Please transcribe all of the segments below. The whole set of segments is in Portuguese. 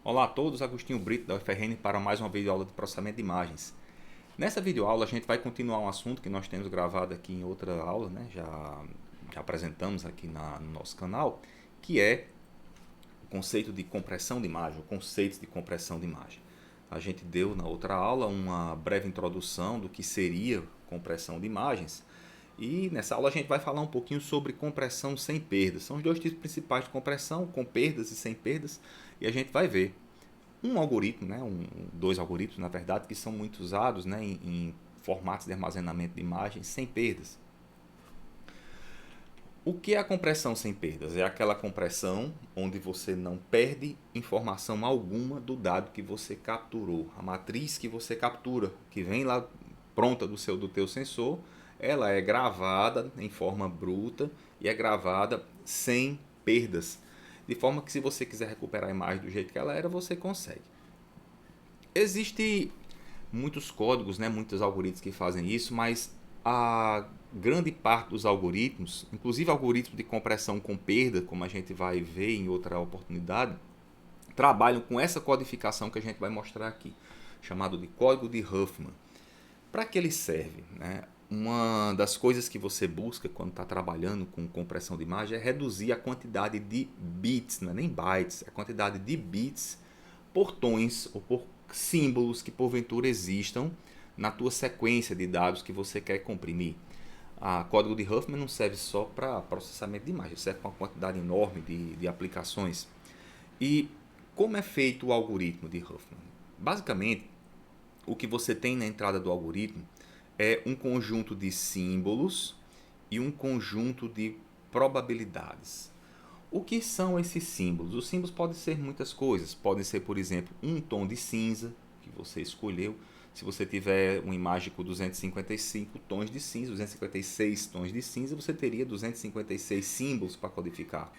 Olá a todos, Agostinho Brito da UFRN para mais uma videoaula de processamento de imagens. Nessa videoaula a gente vai continuar um assunto que nós temos gravado aqui em outra aula, né? Já apresentamos aqui no nosso canal, que é o conceito de compressão de imagem, o conceito de compressão de imagem. A gente deu na outra aula uma breve introdução do que seria compressão de imagens e nessa aula a gente vai falar um pouquinho sobre compressão sem perdas. São os dois tipos principais de compressão, com perdas e sem perdas, e a gente vai ver um algoritmo, né, dois algoritmos na verdade, que são muito usados, né, em formatos de armazenamento de imagens sem perdas. O que é a compressão sem perdas? É aquela compressão onde você não perde informação alguma do dado que você capturou. A matriz que você captura, que vem lá pronta do teu sensor, ela é gravada em forma bruta e é gravada sem perdas. De forma que se você quiser recuperar a imagem do jeito que ela era, você consegue. Existem muitos códigos, né, muitos algoritmos que fazem isso, mas a grande parte dos algoritmos, inclusive algoritmos de compressão com perda, como a gente vai ver em outra oportunidade, trabalham com essa codificação que a gente vai mostrar aqui, chamado de código de Huffman. Para que ele serve? Né? Uma das coisas que você busca quando está trabalhando com compressão de imagem é reduzir a quantidade de bits, não é nem bytes, é a quantidade de bits por tons ou por símbolos que porventura existam na tua sequência de dados que você quer comprimir. O código de Huffman não serve só para processamento de imagem, serve para uma quantidade enorme de aplicações. E como é feito o algoritmo de Huffman? Basicamente, o que você tem na entrada do algoritmo é um conjunto de símbolos e um conjunto de probabilidades. O que são esses símbolos? Os símbolos podem ser muitas coisas. Podem ser, por exemplo, um tom de cinza que você escolheu. Se você tiver uma imagem com 255 tons de cinza, 256 tons de cinza, você teria 256 símbolos para codificar.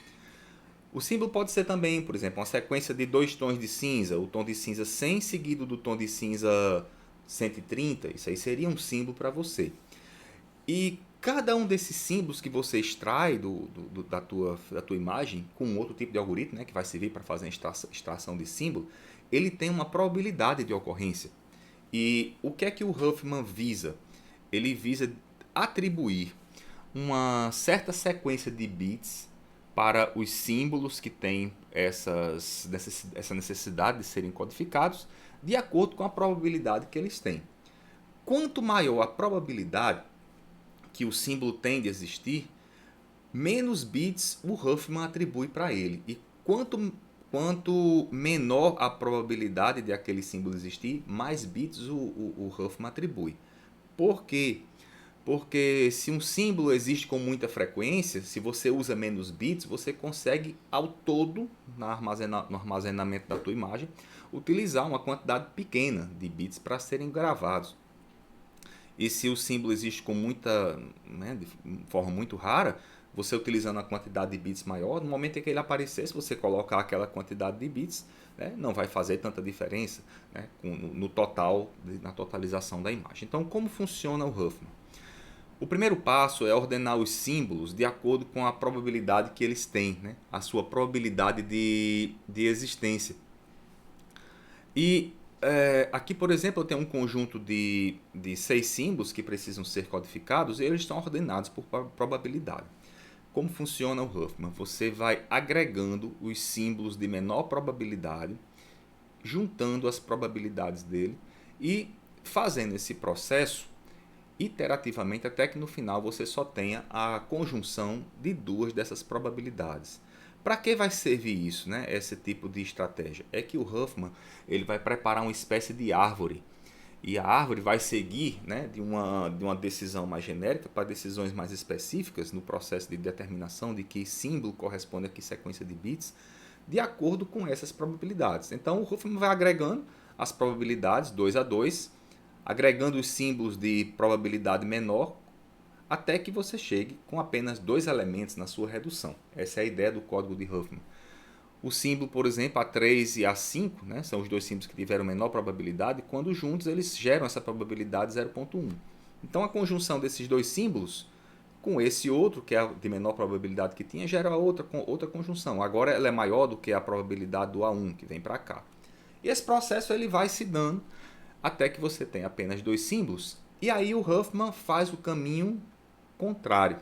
O símbolo pode ser também, por exemplo, uma sequência de dois tons de cinza, o tom de cinza 100 seguido do tom de cinza 130, isso aí seria um símbolo para você. E cada um desses símbolos que você extrai da tua imagem com outro tipo de algoritmo, né, que vai servir para fazer a extração de símbolo, ele tem uma probabilidade de ocorrência. E o que é que o Huffman visa? Ele visa atribuir uma certa sequência de bits para os símbolos que têm essa necessidade de serem codificados de acordo com a probabilidade que eles têm. Quanto maior a probabilidade que o símbolo tem de existir, menos bits o Huffman atribui para ele. E quanto menor a probabilidade de aquele símbolo existir, mais bits o Huffman atribui. Por quê? Porque se um símbolo existe com muita frequência, se você usa menos bits, você consegue ao todo, no armazenamento da tua imagem, utilizar uma quantidade pequena de bits para serem gravados. E se o símbolo existe com muita, né, de forma muito rara, você utilizando a quantidade de bits maior, no momento em que ele aparecer, se você colocar aquela quantidade de bits, né, não vai fazer tanta diferença, né, no total, na totalização da imagem. Então, como funciona o Huffman? O primeiro passo é ordenar os símbolos de acordo com a probabilidade que eles têm, né, a sua probabilidade de existência. E aqui, por exemplo, eu tenho um conjunto de 6 símbolos que precisam ser codificados e eles estão ordenados por probabilidade. Como funciona o Huffman? Você vai agregando os símbolos de menor probabilidade, juntando as probabilidades dele e fazendo esse processo iterativamente até que no final você só tenha a conjunção de duas dessas probabilidades. Para que vai servir isso, né? Esse tipo de estratégia? É que o Huffman ele vai preparar uma espécie de árvore. E a árvore vai seguir, né, de uma decisão mais genérica para decisões mais específicas no processo de determinação de que símbolo corresponde a que sequência de bits, de acordo com essas probabilidades. Então o Huffman vai agregando as probabilidades 2 a 2, agregando os símbolos de probabilidade menor até que você chegue com apenas dois elementos na sua redução. Essa é a ideia do código de Huffman. O símbolo, por exemplo, A3 e A5, né, são os dois símbolos que tiveram menor probabilidade, quando juntos eles geram essa probabilidade 0,1. Então a conjunção desses dois símbolos com esse outro, que é de menor probabilidade que tinha, gera outra conjunção. Agora ela é maior do que a probabilidade do A1, que vem para cá. E esse processo ele vai se dando até que você tem apenas 2 símbolos. E aí o Huffman faz o caminho contrário.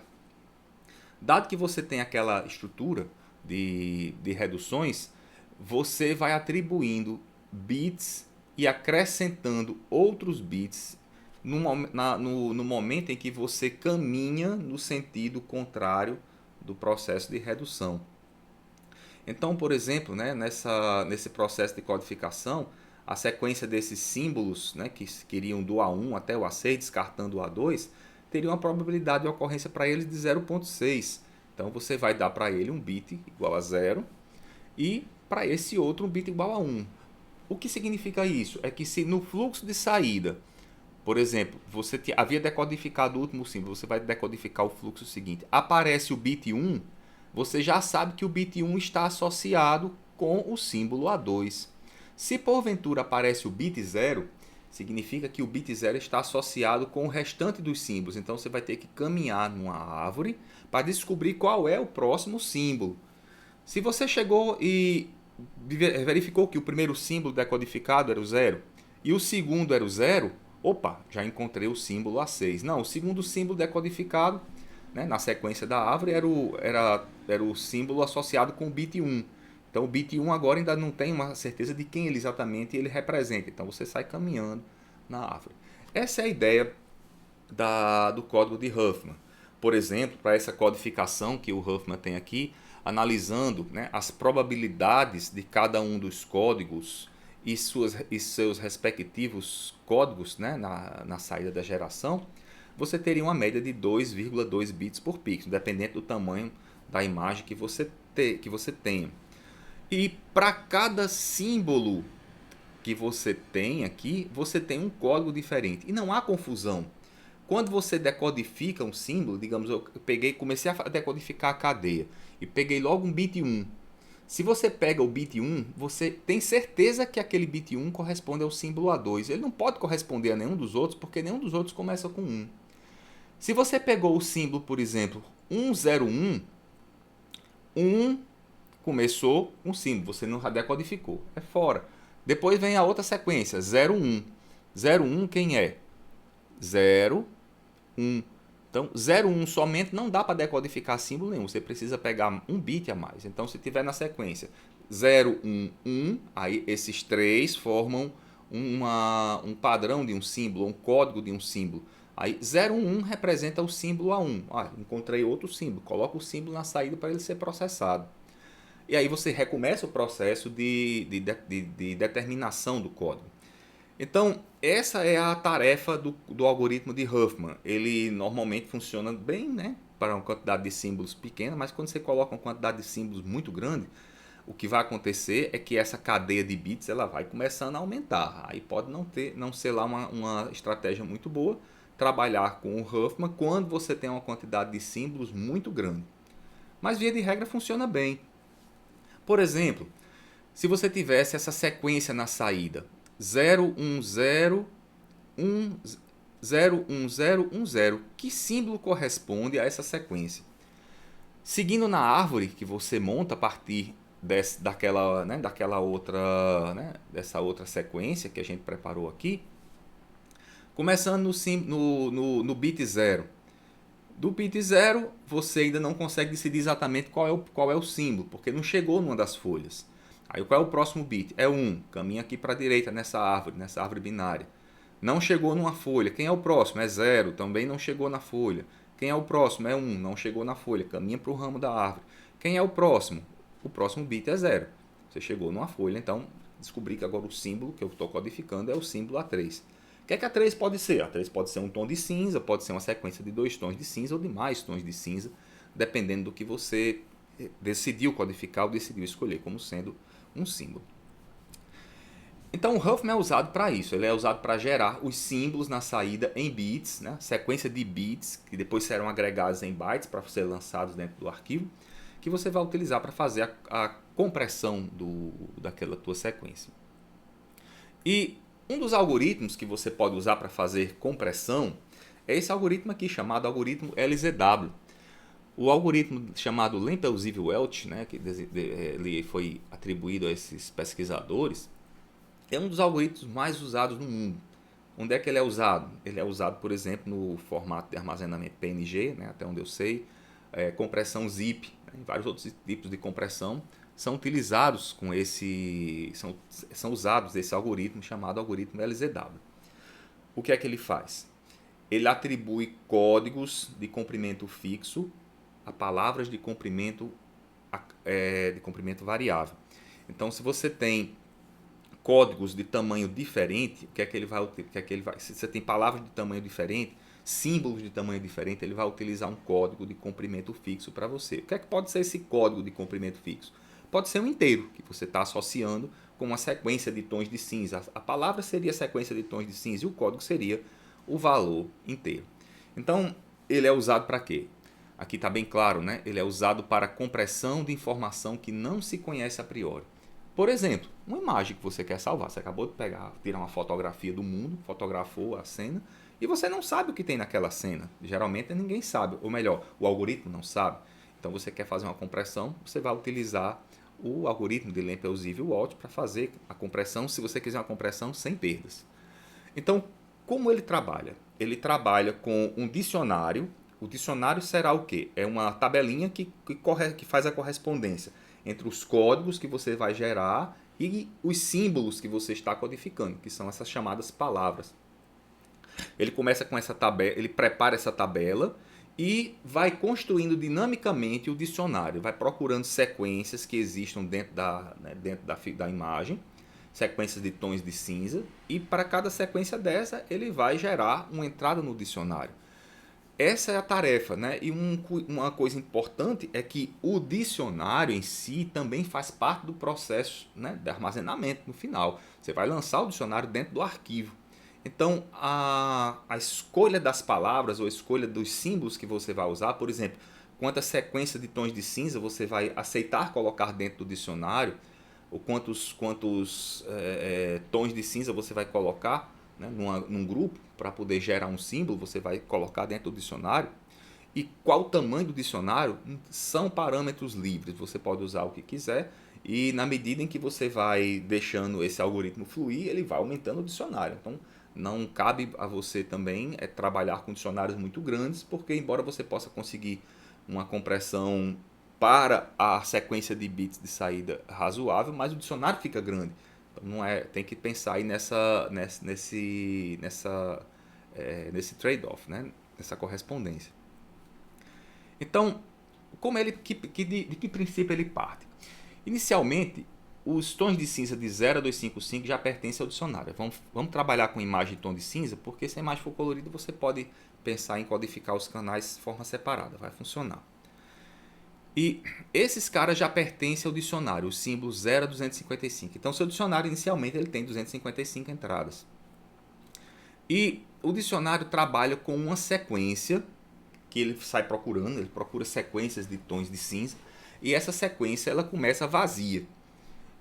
Dado que você tem aquela estrutura de reduções, você vai atribuindo bits e acrescentando outros bits no momento em que você caminha no sentido contrário do processo de redução. Então, por exemplo, né, nesse processo de codificação, a sequência desses símbolos, né, que iriam do A1 até o A6, descartando o A2, teria uma probabilidade de ocorrência para eles de 0,6. Então, você vai dar para ele um bit igual a 0 e para esse outro um bit igual a 1. O que significa isso? É que se no fluxo de saída, por exemplo, você havia decodificado o último símbolo, você vai decodificar o fluxo seguinte, aparece o bit 1, você já sabe que o bit 1 está associado com o símbolo A2. Se porventura aparece o bit 0, significa que o bit 0 está associado com o restante dos símbolos. Então você vai ter que caminhar numa árvore para descobrir qual é o próximo símbolo. Se você chegou e verificou que o primeiro símbolo decodificado era o 0 e o segundo era o 0, opa, já encontrei o símbolo A6. Não, o segundo símbolo decodificado, né, na sequência da árvore era o símbolo associado com o bit 1. Então o bit 1 agora ainda não tem uma certeza de quem exatamente ele representa. Então você sai caminhando na árvore. Essa é a ideia do código de Huffman. Por exemplo, para essa codificação que o Huffman tem aqui, analisando, né, as probabilidades de cada um dos códigos e seus respectivos códigos, né, na saída da geração, você teria uma média de 2,2 bits por pixel, dependendo do tamanho da imagem que você tenha. E para cada símbolo que você tem aqui, você tem um código diferente. E não há confusão. Quando você decodifica um símbolo, digamos, eu comecei a decodificar a cadeia e peguei logo um bit 1. Se você pega o bit 1, você tem certeza que aquele bit 1 corresponde ao símbolo A2. Ele não pode corresponder a nenhum dos outros, porque nenhum dos outros começa com 1. Se você pegou o símbolo, por exemplo, 101, 1 começou um símbolo, você não decodificou, é fora. Depois vem a outra sequência, 01. 01 quem é? 0, 1. Então, 01 somente não dá para decodificar símbolo nenhum, você precisa pegar um bit a mais. Então, se tiver na sequência 0, 1, 1, aí esses três formam um padrão de um símbolo, um código de um símbolo. Aí 0, 1 representa o símbolo A1. Encontrei outro símbolo, coloca o símbolo na saída para ele ser processado. E aí você recomeça o processo de determinação do código. Então, essa é a tarefa do algoritmo de Huffman. Ele normalmente funciona bem, né, para uma quantidade de símbolos pequena, mas quando você coloca uma quantidade de símbolos muito grande, o que vai acontecer é que essa cadeia de bits ela vai começando a aumentar. Aí pode não ser lá uma estratégia muito boa trabalhar com o Huffman quando você tem uma quantidade de símbolos muito grande. Mas via de regra funciona bem. Por exemplo, se você tivesse essa sequência na saída 0, 1, 0, 1, 0, 1, 0, 1, 0, que símbolo corresponde a essa sequência? Seguindo na árvore que você monta a partir daquela outra, né, dessa outra sequência que a gente preparou aqui, começando no bit 0. Do bit 0, você ainda não consegue decidir exatamente qual é o símbolo, porque não chegou numa das folhas. Aí qual é o próximo bit? É 1. Caminha aqui para a direita nessa árvore binária. Não chegou numa folha. Quem é o próximo? É 0. Também não chegou na folha. Quem é o próximo? É 1. Não chegou na folha. Caminha para o ramo da árvore. Quem é o próximo? O próximo bit é 0. Você chegou numa folha, então descobri que agora o símbolo que eu estou codificando é o símbolo A3. O que é que A3 pode ser? A3 pode ser um tom de cinza, pode ser uma sequência de 2 tons de cinza ou de mais tons de cinza, dependendo do que você decidiu codificar ou decidiu escolher como sendo um símbolo. Então o Huffman é usado para isso, ele é usado para gerar os símbolos na saída em bits, né? Sequência de bits que depois serão agregados em bytes para ser lançados dentro do arquivo, que você vai utilizar para fazer a compressão daquela tua sequência. E um dos algoritmos que você pode usar para fazer compressão é esse algoritmo aqui, chamado algoritmo LZW. O algoritmo chamado Lempel-Ziv-Welch, né, que ele foi atribuído a esses pesquisadores, É um dos algoritmos mais usados no mundo. Onde é que ele é usado? Ele é usado, por exemplo, no formato de armazenamento PNG, né, até onde eu sei, compressão zip, né, e vários outros tipos de compressão são utilizados com são usados esse algoritmo chamado algoritmo LZW. O que é que ele faz? Ele atribui códigos de comprimento fixo a palavras de comprimento variável. Então, se você tem códigos de tamanho diferente, se você tem palavras de tamanho diferente, símbolos de tamanho diferente, ele vai utilizar um código de comprimento fixo para você. O que é que pode ser esse código de comprimento fixo? Pode ser um inteiro, que você está associando com uma sequência de tons de cinza. A palavra seria a sequência de tons de cinza e o código seria o valor inteiro. Então, ele é usado para quê? Aqui está bem claro, né? Ele é usado para compressão de informação que não se conhece a priori. Por exemplo, uma imagem que você quer salvar. Você acabou de tirar uma fotografia do mundo, fotografou a cena, e você não sabe o que tem naquela cena. Geralmente ninguém sabe, ou melhor, o algoritmo não sabe. Então você quer fazer uma compressão, você vai utilizar o algoritmo de Lemperl-Ziv-Walt para fazer a compressão, se você quiser uma compressão sem perdas. Então, como ele trabalha? Ele trabalha com um dicionário. O dicionário será o quê? É uma tabelinha que faz a correspondência entre os códigos que você vai gerar e os símbolos que você está codificando, que são essas chamadas palavras. Ele começa com essa tabela, ele prepara essa tabela e vai construindo dinamicamente o dicionário, vai procurando sequências que existam dentro da imagem, sequências de tons de cinza, e para cada sequência dessa ele vai gerar uma entrada no dicionário. Essa é a tarefa, né? E uma coisa importante é que o dicionário em si também faz parte do processo, né, de armazenamento no final. Você vai lançar o dicionário dentro do arquivo. Então, a escolha das palavras ou a escolha dos símbolos que você vai usar, por exemplo, quantas sequências de tons de cinza você vai aceitar colocar dentro do dicionário, ou quantos tons de cinza você vai colocar, né, num grupo, para poder gerar um símbolo, você vai colocar dentro do dicionário. E qual o tamanho do dicionário são parâmetros livres, você pode usar o que quiser, e na medida em que você vai deixando esse algoritmo fluir, ele vai aumentando o dicionário. Então, não cabe a você também trabalhar com dicionários muito grandes, porque embora você possa conseguir uma compressão para a sequência de bits de saída razoável, mas o dicionário fica grande. Então, não é, tem que pensar aí nesse trade-off, né? Nessa correspondência. Então, de que princípio ele parte? Inicialmente, os tons de cinza de 0 a 255 já pertencem ao dicionário. Vamos trabalhar com imagem de tom de cinza, porque se a imagem for colorida, você pode pensar em codificar os canais de forma separada, vai funcionar. E esses caras já pertencem ao dicionário, o símbolo 0 a 255. Então, seu dicionário inicialmente ele tem 255 entradas. E o dicionário trabalha com uma sequência que ele sai procurando, ele procura sequências de tons de cinza, e essa sequência ela começa vazia.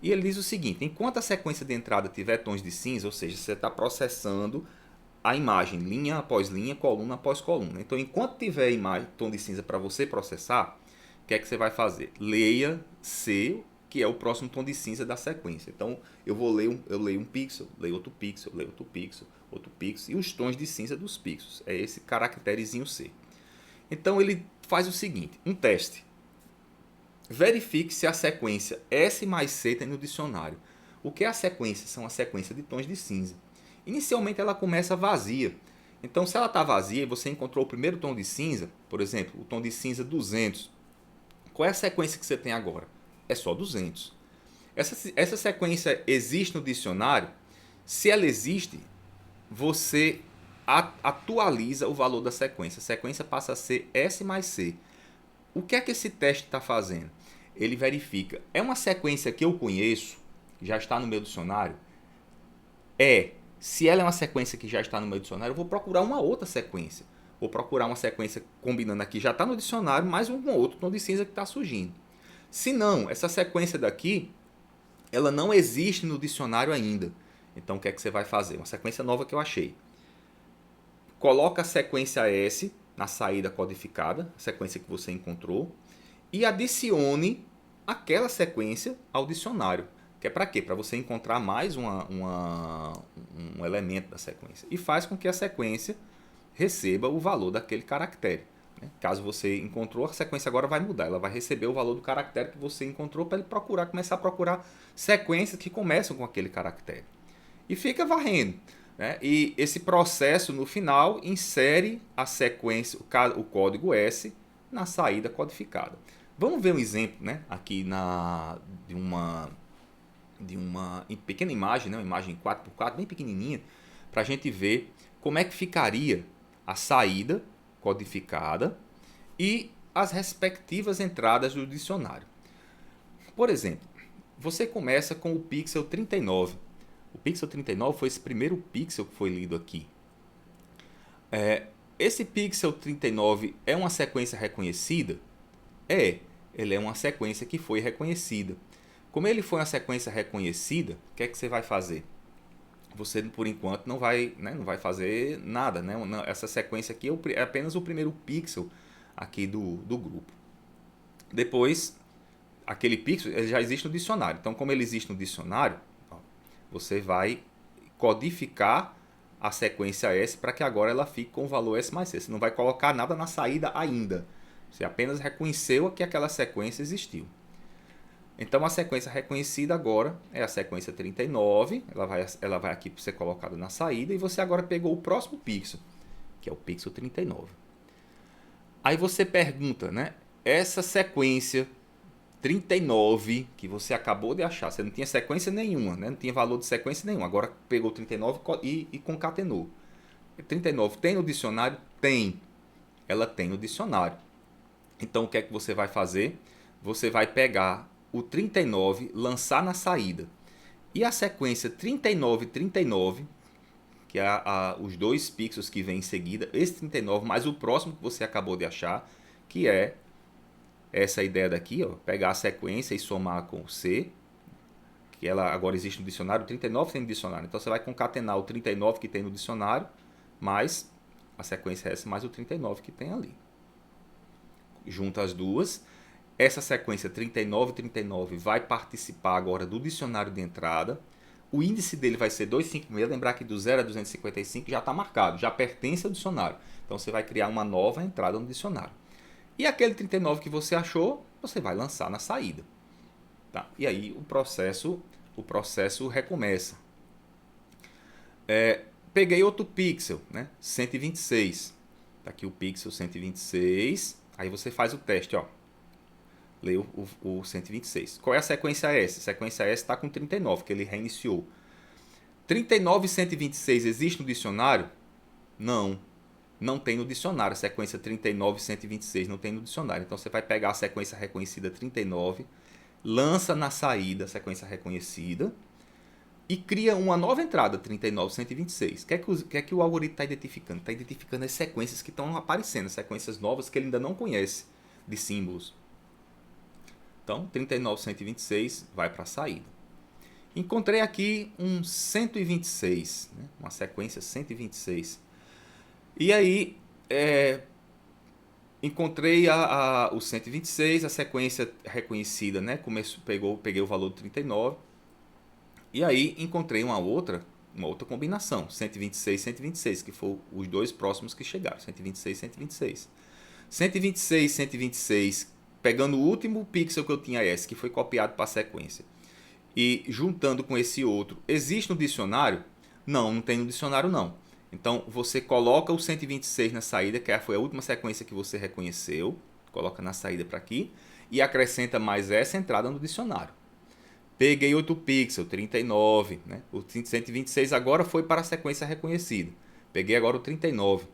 E ele diz o seguinte: enquanto a sequência de entrada tiver tons de cinza, ou seja, você está processando a imagem linha após linha, coluna após coluna. Então, enquanto tiver imagem, tom de cinza para você processar, o que é que você vai fazer? Leia C, que é o próximo tom de cinza da sequência. Então, eu leio um pixel, leio outro pixel, leio outro pixel, outro pixel, e os tons de cinza dos pixels. É esse caracterezinho C. Então, ele faz o seguinte, um teste. Verifique se a sequência S mais C tem no dicionário. O que é a sequência? São a sequência de tons de cinza. Inicialmente ela começa vazia. Então, se ela está vazia e você encontrou o primeiro tom de cinza, por exemplo, o tom de cinza 200, qual é a sequência que você tem agora? É só 200. Essa sequência existe no dicionário? Se ela existe, você atualiza o valor da sequência. A sequência passa a ser S mais C. O que é que esse teste está fazendo? Ele verifica, é uma sequência que eu conheço, já está no meu dicionário? Se ela é uma sequência que já está no meu dicionário, eu vou procurar uma outra sequência. Vou procurar uma sequência combinando aqui, já está no dicionário, mais um outro tom de cinza que está surgindo. Se não, essa sequência daqui, ela não existe no dicionário ainda. Então, o que é que você vai fazer? Uma sequência nova que eu achei. Coloca a sequência S na saída codificada, a sequência que você encontrou, e adicione aquela sequência ao dicionário. que é para quê? Para você encontrar mais um elemento da sequência. E faz com que a sequência receba o valor daquele caractere. Né? Caso você encontrou, a sequência agora vai mudar. Ela vai receber o valor do caractere que você encontrou para ele começar a procurar sequências que começam com aquele caractere. E fica varrendo. Né? E esse processo, no final, insere a sequência, o código S, na saída codificada. Vamos ver um exemplo, né? Aqui de uma pequena imagem, né? Uma imagem 4x4, bem pequenininha, para a gente ver como é que ficaria a saída codificada e as respectivas entradas do dicionário. Por exemplo, você começa com o pixel 39. O pixel 39 foi esse primeiro pixel que foi lido aqui. Esse pixel 39 é uma sequência reconhecida? Ele é uma sequência que foi reconhecida. Como ele foi uma sequência reconhecida, o que é que você vai fazer? Você, por enquanto, não vai fazer nada. Né? Essa sequência aqui é apenas o primeiro pixel aqui do grupo. Depois, aquele pixel ele já existe no dicionário. Então, como ele existe no dicionário, você vai codificar a sequência S para que agora ela fique com o valor S mais C. Você não vai colocar nada na saída ainda. Você apenas reconheceu que aquela sequência existiu. Então, a sequência reconhecida agora é a sequência 39. Ela vai aqui para ser colocada na saída. E você agora pegou o próximo pixel, que é o pixel 39. Aí você pergunta, né? Essa sequência 39 que você acabou de achar, você não tinha sequência nenhuma, né? Não tinha valor de sequência nenhum. Agora pegou 39 e concatenou. 39 tem no dicionário? Tem. Ela tem no dicionário. Então, o que é que você vai fazer? Você vai pegar o 39, lançar na saída. E a sequência 39, 39, que é os dois pixels que vem em seguida, esse 39 mais o próximo que você acabou de achar, que é essa ideia daqui, ó, pegar a sequência e somar com o C, que ela agora existe no dicionário, o 39 tem no dicionário. Então, você vai concatenar o 39 que tem no dicionário, mais a sequência S, mais o 39 que tem ali. Junta as duas. Essa sequência 39 e 39 vai participar agora do dicionário de entrada. O índice dele vai ser 256. Lembrar que do 0 a 255 já está marcado, já pertence ao dicionário. Então, você vai criar uma nova entrada no dicionário. E aquele 39 que você achou, você vai lançar na saída. Tá? E aí o processo recomeça. Peguei outro pixel, né? 126. Tá aqui o pixel 126. Aí você faz o teste, ó. Lê o 126. Qual é a sequência S? A sequência S está com 39, que ele reiniciou. 39 e 126 existe no dicionário? Não. Não tem no dicionário. A sequência 39 e 126 não tem no dicionário. Então, você vai pegar a sequência reconhecida 39, lança na saída a sequência reconhecida e cria uma nova entrada, 39 e 126. O que é que o algoritmo está identificando? Está identificando as sequências que estão aparecendo, sequências novas que ele ainda não conhece de símbolos. Então, 39 e 126 vai para a saída. Encontrei aqui um 126, né? Uma sequência 126. E aí, encontrei o 126, a sequência reconhecida, né? Peguei o valor do 39. E aí, encontrei uma outra combinação, 126 e 126, que foram os dois próximos que chegaram, 126 e 126. 126 e 126, pegando o último pixel que eu tinha S, que foi copiado para a sequência, e juntando com esse outro, existe no dicionário? Não, não tem no dicionário não. Então, você coloca o 126 na saída, que foi a última sequência que você reconheceu, coloca na saída para aqui, e acrescenta mais essa entrada no dicionário. Peguei outro pixel, 39, né? O 126 agora foi para a sequência reconhecida. Peguei agora o 39.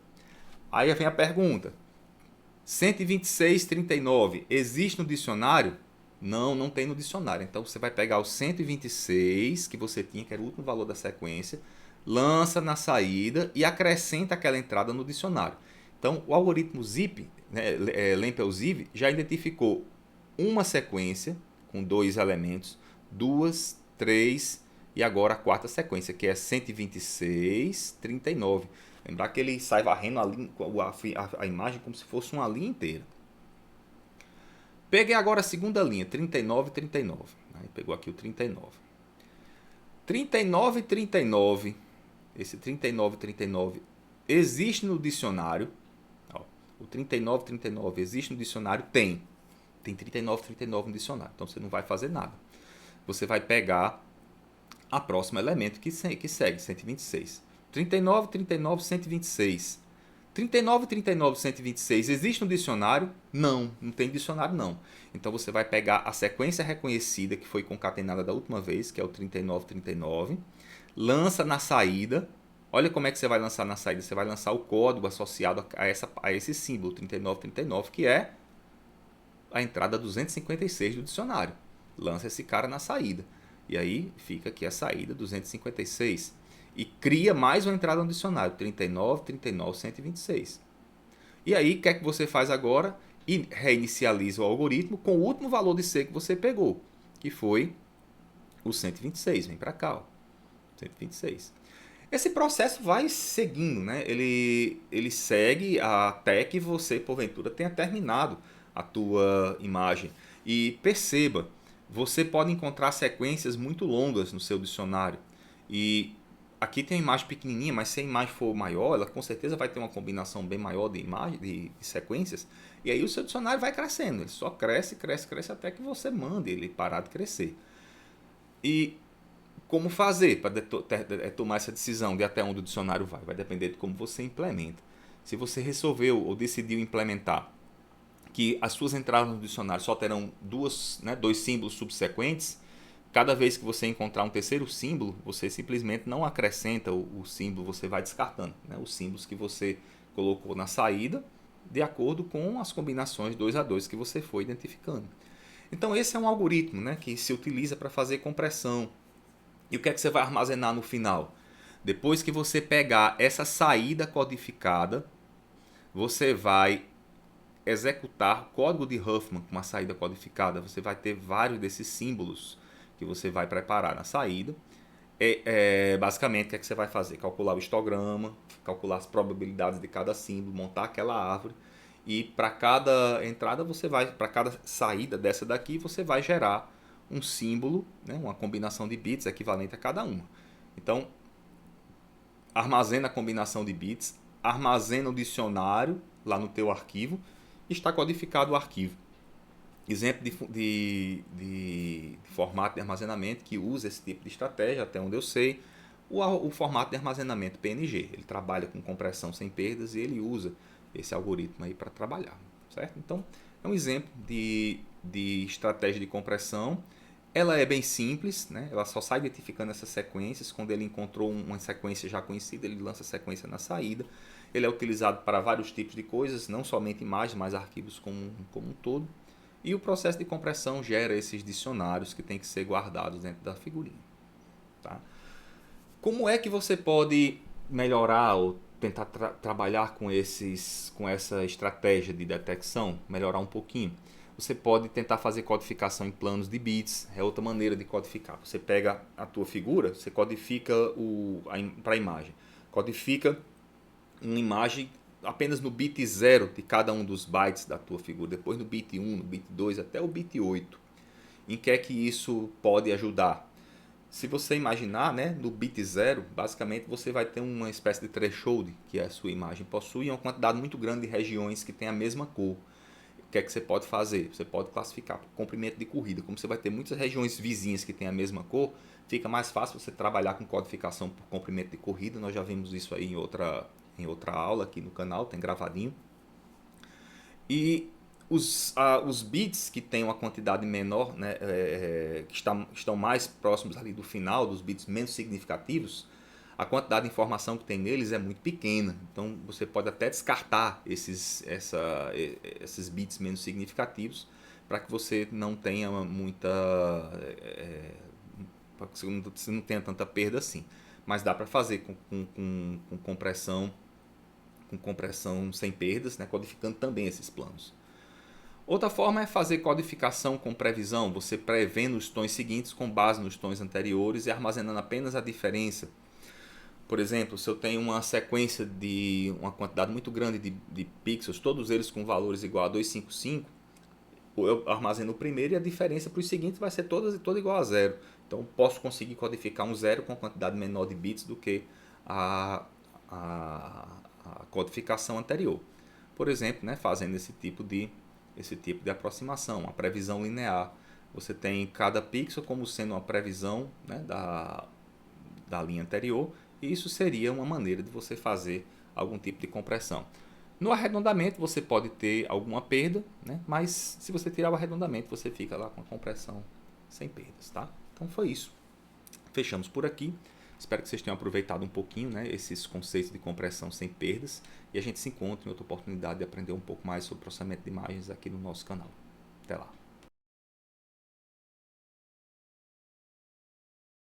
Aí vem a pergunta, 126, 39, existe no dicionário? Não, não tem no dicionário. Então, você vai pegar o 126, que você tinha, que era o último valor da sequência, lança na saída e acrescenta aquela entrada no dicionário. Então, o algoritmo ZIP, né, Lempel-ZIV, já identificou uma sequência com dois elementos, 2, 3 e agora a quarta sequência, que é 126, 39. Lembrar que ele sai varrendo a imagem como se fosse uma linha inteira. Peguei agora a segunda linha, 39 e 39. Aí pegou aqui o 39. 39 e 39, esse 39 e 39 existe no dicionário. Ó, o 39 e 39 existe no dicionário? Tem 39 e 39 no dicionário, então você não vai fazer nada. Você vai pegar a próximo elemento que segue, 126. 39, 39, 126. 39, 39, 126 existe no dicionário? Não, não tem dicionário não. Então você vai pegar a sequência reconhecida que foi concatenada da última vez, que é o 39, 39, lança na saída. Olha como é que você vai lançar na saída. Você vai lançar o código associado a esse símbolo, 39, 39, que é a entrada 256 do dicionário. Lança esse cara na saída. E aí fica aqui a saída 256. E cria mais uma entrada no dicionário, 39, 39, 126. E aí, o que é que você faz agora? E reinicializa o algoritmo com o último valor de C que você pegou, que foi o 126. Vem para cá, ó, 126. Esse processo vai seguindo, né? Ele segue até que você, porventura, tenha terminado a tua imagem. E perceba, você pode encontrar sequências muito longas no seu dicionário. E aqui tem uma imagem pequenininha, mas se a imagem for maior, ela com certeza vai ter uma combinação bem maior de imagem, de sequências. E aí o seu dicionário vai crescendo. Ele só cresce, cresce, cresce até que você mande ele parar de crescer. E como fazer para tomar essa decisão de até onde o dicionário vai? Vai depender de como você implementa. Se você resolveu ou decidiu implementar que as suas entradas no dicionário só terão dois símbolos subsequentes, cada vez que você encontrar um terceiro símbolo, você simplesmente não acrescenta o símbolo, você vai descartando, né, os símbolos que você colocou na saída, de acordo com as combinações 2 a 2 que você foi identificando. Então esse é um algoritmo, né, que se utiliza para fazer compressão. E o que é que você vai armazenar no final? Depois que você pegar essa saída codificada, você vai executar código de Huffman com uma saída codificada. Você vai ter vários desses símbolos que você vai preparar na saída. Basicamente, o que é que você vai fazer? Calcular o histograma, calcular as probabilidades de cada símbolo, montar aquela árvore. E para cada entrada, para cada saída dessa daqui, você vai gerar um símbolo, né, uma combinação de bits equivalente a cada uma. Então, armazena a combinação de bits, armazena o dicionário lá no teu arquivo, está codificado o arquivo. Exemplo de formato de armazenamento que usa esse tipo de estratégia, até onde eu sei, o formato de armazenamento PNG. Ele trabalha com compressão sem perdas e ele usa esse algoritmo aí para trabalhar, certo? Então, é um exemplo de estratégia de compressão. Ela é bem simples, né? Ela só sai identificando essas sequências. Quando ele encontrou uma sequência já conhecida, ele lança a sequência na saída. Ele é utilizado para vários tipos de coisas, não somente imagens, mas arquivos como um todo. E o processo de compressão gera esses dicionários que tem que ser guardados dentro da figurinha. Tá? Como é que você pode melhorar ou tentar trabalhar com essa estratégia de detecção? Melhorar um pouquinho. Você pode tentar fazer codificação em planos de bits, é outra maneira de codificar. Você pega a tua figura, você codifica para a imagem. Codifica uma imagem apenas no bit 0 de cada um dos bytes da tua figura, depois no bit 1, no bit 2 até o bit 8. Em que é que isso pode ajudar? Se você imaginar, né, no bit 0, basicamente você vai ter uma espécie de threshold que a sua imagem possui, uma quantidade muito grande de regiões que têm a mesma cor. O que é que você pode fazer? Você pode classificar por comprimento de corrida. Como você vai ter muitas regiões vizinhas que têm a mesma cor, fica mais fácil você trabalhar com codificação por comprimento de corrida. Nós já vimos isso aí em outra aula aqui no canal, tem gravadinho. E os bits que têm uma quantidade menor, né, que estão mais próximos ali do final, dos bits menos significativos, a quantidade de informação que tem neles é muito pequena. Então você pode até descartar esses bits menos significativos para que você não tenha para que você não tenha tanta perda assim. Mas dá para fazer com compressão sem perdas, né, codificando também esses planos. Outra forma é fazer codificação com previsão, você prevendo os tons seguintes com base nos tons anteriores e armazenando apenas a diferença. Por exemplo, se eu tenho uma sequência de uma quantidade muito grande de pixels, todos eles com valores igual a 255, eu armazeno o primeiro e a diferença para os seguintes vai ser toda igual a zero. Então posso conseguir codificar um zero com quantidade menor de bits do que a, a codificação anterior. Por exemplo, né, fazendo esse tipo de aproximação, uma previsão linear. Você tem cada pixel como sendo uma previsão, né, da linha anterior, e isso seria uma maneira de você fazer algum tipo de compressão. No arredondamento você pode ter alguma perda, né? Mas se você tirar o arredondamento você fica lá com a compressão sem perdas, tá? Então foi isso. Fechamos por aqui. Espero que vocês tenham aproveitado um pouquinho, né, esses conceitos de compressão sem perdas, e a gente se encontra em outra oportunidade de aprender um pouco mais sobre processamento de imagens aqui no nosso canal. Até lá!